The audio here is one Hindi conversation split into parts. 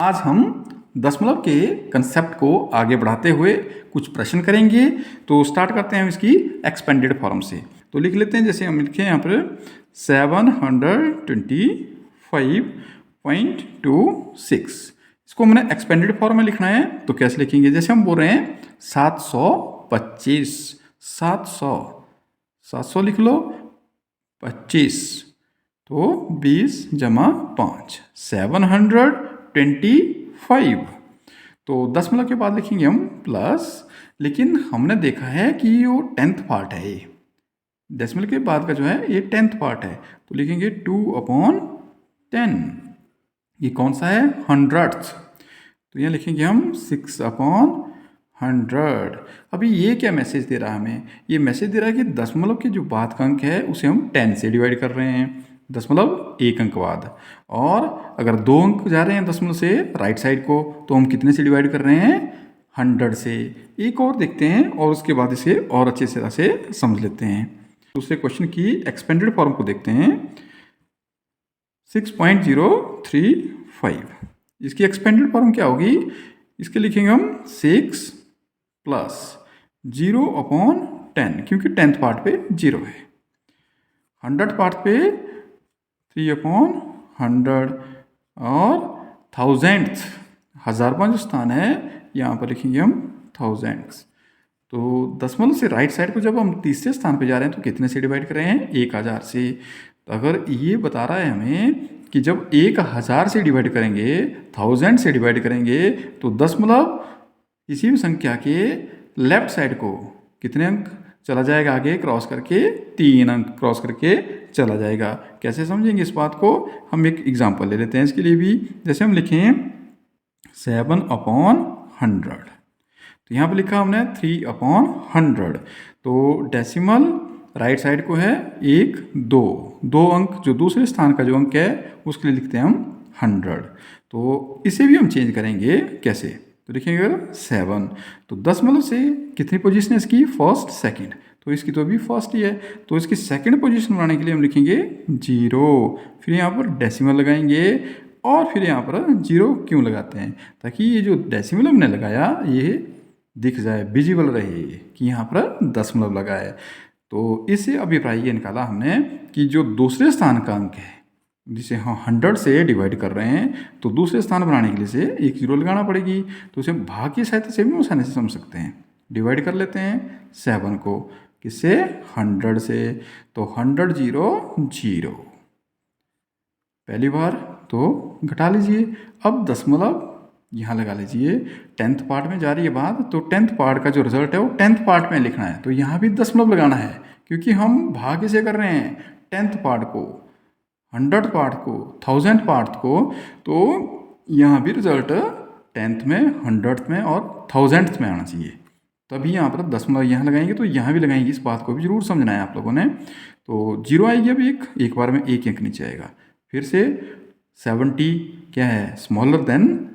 आज हम दशमलव के कंसेप्ट को आगे बढ़ाते हुए कुछ प्रश्न करेंगे। तो स्टार्ट करते हैं इसकी एक्सपेंडेड फॉर्म से। तो लिख लेते हैं, जैसे हम लिखे यहाँ पर 725.26। इसको हमने एक्सपेंडेड फॉर्म में लिखना है। तो कैसे लिखेंगे, जैसे हम बोल रहे हैं 725, 700 लिख लो, 25 तो 20 जमा 5 725। तो दशमलव के बाद लिखेंगे हम प्लस, लेकिन हमने देखा है कि वो 10th पार्ट है। ये डेसिमल के बाद का जो है ये 10th पार्ट है। तो लिखेंगे 2/10। ये कौन सा है, 100th। तो यहाँ लिखेंगे हम 6/100। अभी ये क्या मैसेज दे रहा है हमें, ये मैसेज दे रहा है कि दशमलव के जो बाद का अंक है उसे हम 10 से डिवाइड कर रहे हैं, दशमलव एक अंक बाद। और अगर 2 अंक जा रहे हैं दशमलव से राइट साइड को, तो हम कितने से डिवाइड कर रहे हैं, 100 से। एक और देखते हैं और उसके बाद इसे और अच्छे तरह से समझ लेते हैं। दूसरे क्वेश्चन की एक्सपेंडेड फॉर्म को देखते हैं, 6.035। इसकी एक्सपेंडेड फॉर्म क्या होगी, इसके लिखेंगे हम 6 + 0/10, क्योंकि 10th पार्ट पे 0 है। 100th पार्ट पे 3/100 और 1000th, हज़ारवां जो स्थान है यहाँ पर लिखेंगे हम 1000th। तो दशमलव से राइट साइड को जब हम तीसरे स्थान पे जा रहे हैं तो कितने से डिवाइड कर रहे हैं, 1000 से। तो अगर ये बता रहा है हमें कि जब 1000 से डिवाइड करेंगे, 1000 से डिवाइड करेंगे, तो दशमलव किसी भी संख्या के लेफ्ट साइड को कितने अंक चला जाएगा, आगे क्रॉस करके 3 अंक क्रॉस करके चला जाएगा। कैसे समझेंगे इस बात को, हम एक एग्जांपल ले लेते हैं इसके लिए भी। जैसे हम लिखें 7/100, तो यहाँ पे लिखा हमने 3/100। तो डेसिमल राइट साइड को है 1, 2 अंक, जो दूसरे स्थान का जो अंक है उसके लिए लिखते हैं हम 100। तो इसे भी हम चेंज करेंगे, कैसे, तो लिखेंगे अगर 7, तो दशमलव से कितनी पोजीशन है इसकी, फर्स्ट सेकंड, तो इसकी तो अभी फर्स्ट ही है। तो इसकी सेकंड पोजीशन बनाने के लिए हम लिखेंगे 0, फिर यहाँ पर डेसिमल लगाएंगे, और फिर यहाँ पर 0 क्यों लगाते हैं, ताकि ये जो डेसिमल हमने लगाया ये दिख जाए, विजिबल रहे कि यहाँ पर दशमलव लगा है। तो इससे अभिप्राय ये निकाला हमने कि जो दूसरे स्थान का अंक है जिसे हम 100 से डिवाइड कर रहे हैं, तो दूसरे स्थान बनाने के लिए से एक 0 लगाना पड़ेगी। तो उसे भाग की सहायता से भी आसानी से समझ सकते हैं। डिवाइड कर लेते हैं 7 को, किससे, 100 से। तो 100 0 0 पहली बार, तो घटा लीजिए। अब दशमलव यहाँ लगा लीजिए। 10th पार्ट में जा रही है बात, तो 10th पार्ट का जो रिजल्ट है वो 10th पार्ट में लिखना है। तो यहाँ भी दशमलव लगाना है, क्योंकि हम भाग से कर रहे हैं 10th पार्ट को, 100th पार्ट को, 1000th पार्ट को। तो यहाँ भी रिजल्ट 10th में, 100th में और 1000th में आना चाहिए। तभी यहाँ पर दशमलव यहाँ लगाएंगे, तो यहाँ भी लगाएंगे। इस बात को भी जरूर समझना है आप लोगों ने। तो 0 आएगी, अब एक बार में एक अंक नीचे आएगा। फिर से 70 क्या है, स्मॉलर देन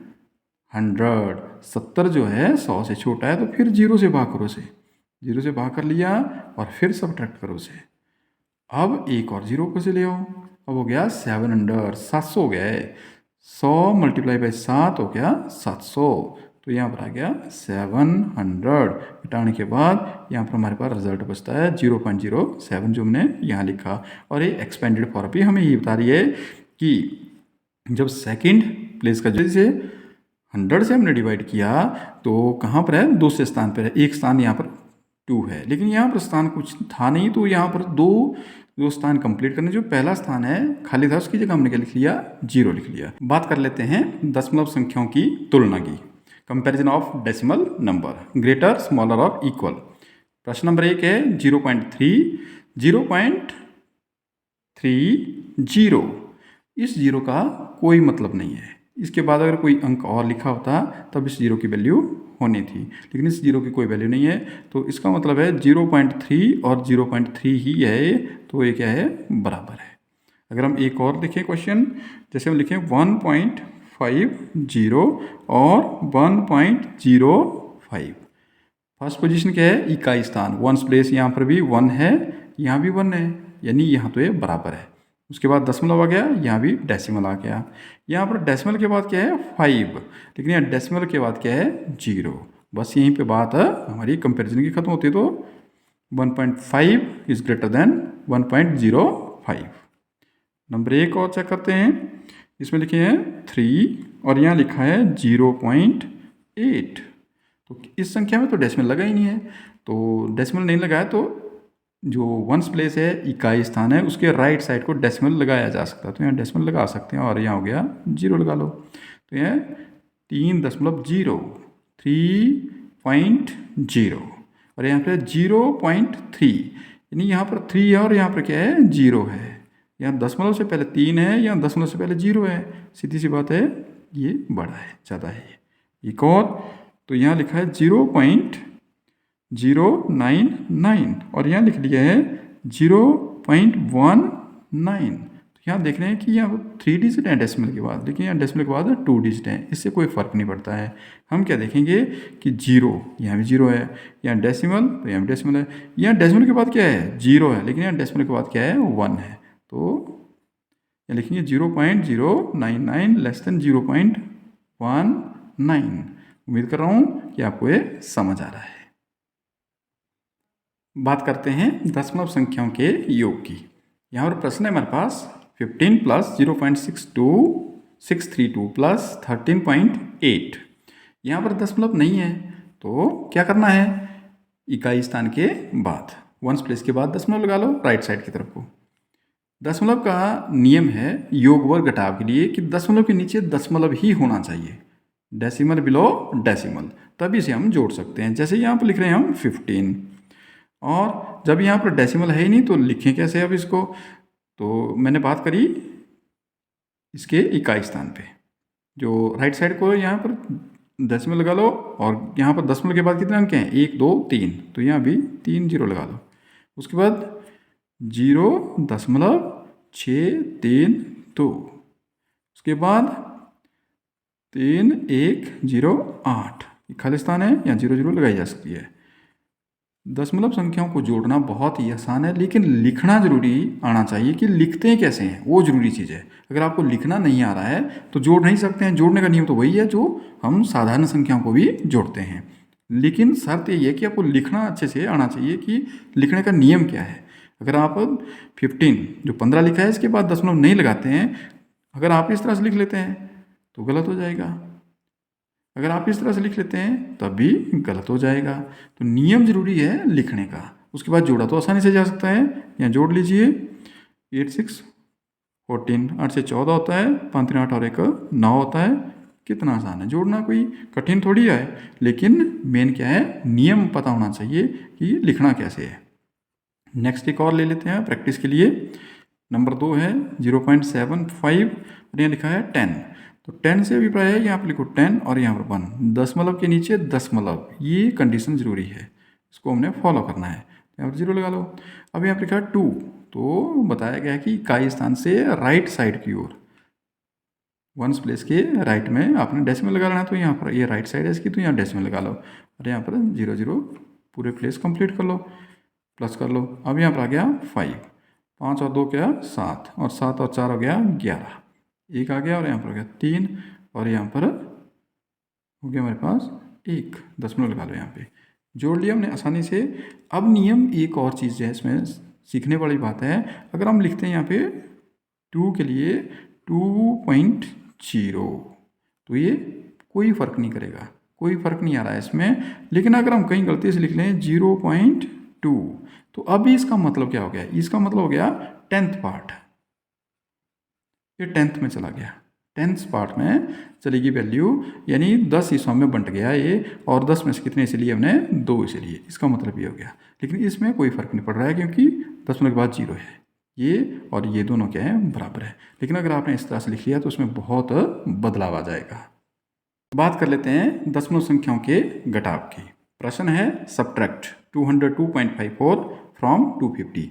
100, 70 जो है 100 से छोटा है। तो फिर 0 से भाग करो, 0 से भाग कर लिया और फिर सब्ट्रैक्ट करो उसे। अब एक और 0 को से ले आओ, अब हो गया 700, 700 हो गया है। 100 × 7 हो गया 700। तो यहाँ पर आ गया 700। घटाने के बाद यहाँ पर हमारे पास रिजल्ट बचता है 0.07, जो हमने यहाँ लिखा। और ये एक्सपेंडेड फॉर्म भी हमें ये बता रही है कि जब सेकंड प्लेस का, जैसे 100 से हमने डिवाइड किया, तो कहाँ पर है, दूसरे स्थान पर है। एक स्थान यहाँ पर 2 है, लेकिन यहाँ पर स्थान कुछ था नहीं, तो यहाँ पर 2 जो स्थान कंप्लीट करने, जो पहला स्थान है खाली था, उसकी जगह हमने क्या लिख लिया, 0 लिख लिया। बात कर लेते हैं दशमलव संख्याओं की तुलना की, comparison of decimal number, greater, smaller और इक्वल। प्रश्न नंबर 1 है 0.3, 0.30। इस 0 का कोई मतलब नहीं है। इसके बाद अगर कोई अंक और लिखा होता तब इस 0 की वैल्यू होनी थी, लेकिन इस 0 की कोई वैल्यू नहीं है। तो इसका मतलब है 0.3 और 0.3 ही है, तो ये क्या है, बराबर है। अगर हम एक और लिखें क्वेश्चन, जैसे हम लिखें 1.50 और 1.05। फर्स्ट पोजीशन क्या है, इकाई स्थान, वंस प्लेस, यहाँ पर भी 1 है, यहाँ भी 1 है, यानी यहाँ तो ये बराबर है। उसके बाद दशमलव आ गया, यहाँ भी डेसिमल आ गया। यहाँ पर डेसिमल के बाद क्या है 5, लेकिन यहाँ डेसिमल के बाद क्या है 0। बस यहीं पे बात है हमारी कंपैरिजन की खत्म होती है। तो 1.5 इज ग्रेटर देन 1.05। नंबर 1 और चेक करते हैं। इसमें लिखे हैं 3 और यहाँ लिखा है 0.8। तो इस संख्या में तो डेसिमल लगा ही नहीं है, तो डेसिमल नहीं लगा है तो जो वंस प्लेस है, इकाई स्थान है, उसके राइट साइड को डेसिमल लगाया जा सकता है। तो यहाँ डेसिमल लगा सकते हैं और यहाँ हो गया 0 लगा लो। तो यहाँ 3.0, 3.0 और यहाँ पे 0.3, यानी यहाँ पर 3 है और यहाँ पर क्या है 0 है। यहाँ दशमलव से पहले 3 है, यहाँ दशमलव से पहले 0 है। सीधी सी बात है, ये बड़ा है, ज़्यादा है। एक और, तो यहाँ लिखा है 0.099 और यहाँ लिख लिया है 0.19। तो यहाँ देख रहे हैं कि यहाँ 3 डिजिट है डेसिमल के बाद, लेकिन यहाँ डेसिमल के बाद 2 डिजिट है, इससे कोई फ़र्क नहीं पड़ता है। हम क्या देखेंगे कि 0, यहाँ भी 0 है, यहाँ डेसिमल तो यहाँ भी डेसिमल है, यहाँ डेसिमल के बाद क्या है 0 है, लेकिन यहाँ डेसिमल के बाद क्या है 1 है। तो यहाँ लिखेंगे 0.099 लेस देन 0.19। उम्मीद कर रहा हूँ कि आपको ये समझ आ रहा है। बात करते हैं दशमलव संख्याओं के योग की। यहाँ पर प्रश्न है हमारे पास 15 प्लस 0.62632 प्लस 13.8। यहाँ पर दशमलव नहीं है तो क्या करना है, इकाई स्थान के बाद वंस प्लेस के बाद दशमलव लगा लो राइट साइड की तरफ को। दशमलव का नियम है योग वर्ग घटाव के लिए कि दशमलव के नीचे दशमलव ही होना चाहिए, डेसिमल बिलो डेसिमल, तभी से हम जोड़ सकते हैं। जैसे यहाँ पर लिख रहे हैं हम 15 और जब यहाँ पर डेसिमल है ही नहीं तो लिखें कैसे अब इसको। तो मैंने बात करी इसके इकाई स्थान पे, जो राइट साइड को यहाँ पर डेसिमल लगा लो और यहाँ पर दशमलव के बाद कितने अंक हैं 1 2 3, तो यहाँ भी 3 0 लगा लो। उसके बाद 0.632, उसके बाद 3108 खाली स्थान है, यहाँ 0 0 लगाई जा सकती है। दशमलव संख्याओं को जोड़ना बहुत ही आसान है, लेकिन लिखना जरूरी आना चाहिए कि लिखते हैं कैसे हैं, वो जरूरी चीज़ है। अगर आपको लिखना नहीं आ रहा है तो जोड़ नहीं सकते हैं। जोड़ने का नियम तो वही है जो हम साधारण संख्याओं को भी जोड़ते हैं, लेकिन शर्त ये है कि आपको लिखना अच्छे से आना चाहिए कि लिखने का नियम क्या है। अगर आप 15 जो 15 लिखा है इसके बाद दशमलव नहीं लगाते हैं, अगर आप इस तरह से लिख लेते हैं तो गलत हो जाएगा, अगर आप इस तरह से लिख लेते हैं तब भी गलत हो जाएगा। तो नियम जरूरी है लिखने का। उसके बाद जोड़ा तो आसानी से जा सकता है, यहाँ जोड़ लीजिए 8 6 14, 8 से 14 होता है, 5 3 8 और 1 9 होता है। कितना आसान है जोड़ना, कोई कठिन थोड़ी है, लेकिन मेन क्या है नियम पता होना चाहिए कि लिखना कैसे है। नेक्स्ट एक और ले लेते हैं प्रैक्टिस के लिए। नंबर 2 है 0.75 और यहाँ लिखा है 10। तो 10 से अभिप्राय है, यहाँ पर लिखो 10 और यहाँ पर 1, दशमलव के नीचे दशमलव, ये कंडीशन जरूरी है, इसको हमने फॉलो करना है। यहाँ पर 0 लगा लो। अब यहाँ पर लिखा है 2, तो बताया गया है कि इकाई स्थान से राइट साइड की ओर वंस प्लेस के राइट में आपने डेसिमल लगा लेना। तो यहाँ पर ये राइट साइड है इसकी, तो यहाँ डेसिमल लगा लो और यहाँ पर 0 0 पूरे प्लेस कंप्लीट कर लो, प्लस कर लो। अब यहाँ पर आ गया 5, 5 और 2 क्या 7 और 7 और 4 हो गया 11, 1 आ गया और यहाँ पर हो गया 3 और यहाँ पर हो गया हमारे पास 1, दशमलव लगा लो। यहाँ पे जोड़ लिया हमने आसानी से। अब नियम एक और चीज़ है इसमें सीखने वाली बात है, अगर हम लिखते हैं यहाँ पे 2 के लिए 2.0 तो ये कोई फ़र्क नहीं करेगा, कोई फ़र्क नहीं आ रहा है इसमें। लेकिन अगर हम कहीं गलती से लिख लें 0.2 तो अभी इसका मतलब क्या हो गया, इसका मतलब हो गया 10th पार्ट, ये 10th में चला गया, 10th पार्ट में चलेगी वैल्यू, यानी 10 हिस्सों में बंट गया ये, और 10 में से कितने इसे लिए हमने 2 इसे लिए, इसका मतलब ये हो गया। लेकिन इसमें कोई फ़र्क नहीं पड़ रहा है क्योंकि दशमलव के बाद 0 है, ये और ये दोनों क्या है बराबर है। लेकिन अगर आपने इस तरह से लिख लिया तो उसमें बहुत बदलाव आ जाएगा। बात कर लेते हैं दशमलव संख्याओं के घटाव की। प्रश्न है सब्ट्रैक्ट 202.54 फ्रॉम 250।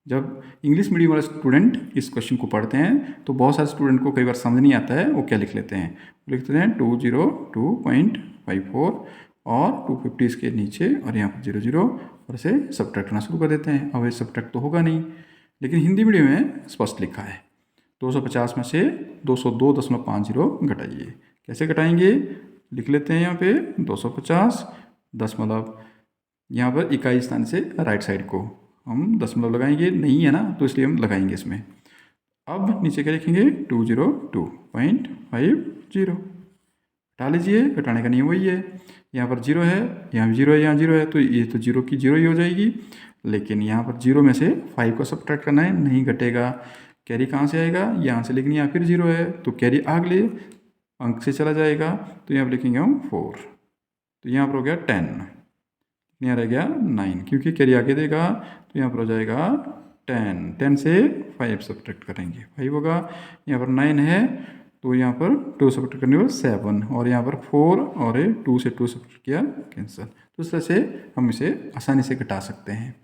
जब इंग्लिश मीडियम वाले स्टूडेंट इस क्वेश्चन को पढ़ते हैं तो बहुत सारे स्टूडेंट को कई बार समझ नहीं आता है, वो क्या लिख लेते हैं, लिखते हैं 202.54 और 250 इसके नीचे और यहाँ पर 0 0 और इसे सब्ट्रैक्ट करना शुरू कर देते हैं। अब ये सब्ट्रैक्ट तो होगा नहीं, लेकिन हिंदी मीडियम में स्पष्ट लिखा है। 250 में से 202.50 घटाइए। कैसे घटाएंगे, लिख लेते हैं यहाँ पे 250 दशमलव, यहाँ पर इकाई स्थान से राइट साइड को हम दशमलव लगाएंगे, नहीं है ना तो इसलिए हम लगाएंगे इसमें। अब नीचे क्या लिखेंगे 202.50, हटा लीजिए, घटाने का नियम वही है। यहाँ पर जीरो है, यहाँ भी जीरो है, यहाँ जीरो है, तो ये तो जीरो की जीरो ही हो जाएगी। लेकिन यहाँ पर जीरो में से 5 को सब्ट्रैक्ट करना है, नहीं घटेगा। कैरी कहाँ से आएगा, यहाँ से, लेकिन यहाँ फिर जीरो है तो कैरी अगले अंक से चला जाएगा, तो यहाँ पर लिखेंगे हम 4, तो यहाँ पर हो गया 10, यहाँ रह गया 9, क्योंकि कैरी आगे देगा तो यहाँ पर हो जाएगा 10 से 5 सब्ट्रैक्ट करेंगे 5 होगा। यहाँ पर 9 है तो यहाँ पर 2 सब्ट्रैक्ट करने पर 7, और यहाँ पर 4 और 2 से 2 सब्ट्रैक्ट किया कैंसिल। तो इस तरह से हम इसे आसानी से घटा सकते हैं।